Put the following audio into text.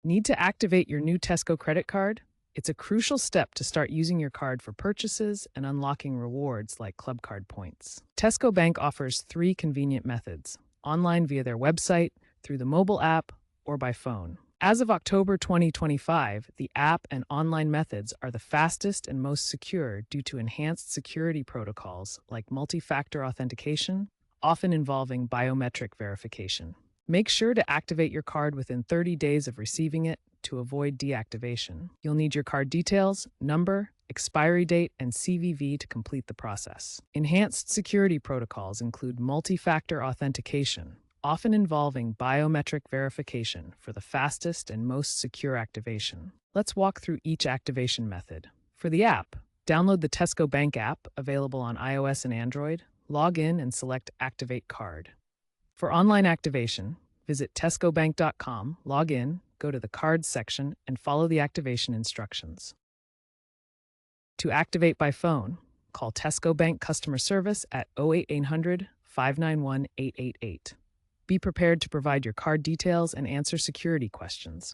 Need to activate your new Tesco credit card? It's a crucial step to start using your card for purchases and unlocking rewards like club card points. Tesco Bank offers three convenient methods: online via their website, through the mobile app, or by phone. As of October 2025, the app and online methods are the fastest and most secure due to enhanced security protocols like multi-factor authentication, often involving biometric verification. Make sure to activate your card within 30 days of receiving it to avoid deactivation. You'll need your card details, number, expiry date, and CVV to complete the process. Enhanced security protocols include multi-factor authentication, often involving biometric verification for the fastest and most secure activation. Let's walk through each activation method. For the app, download the Tesco Bank app, available on iOS and Android. Log in and select Activate Card. For online activation, visit tescobank.com, log in, go to the Cards section, and follow the activation instructions. To activate by phone, call Tesco Bank customer service at 08800 591 888. Be prepared to provide your card details and answer security questions.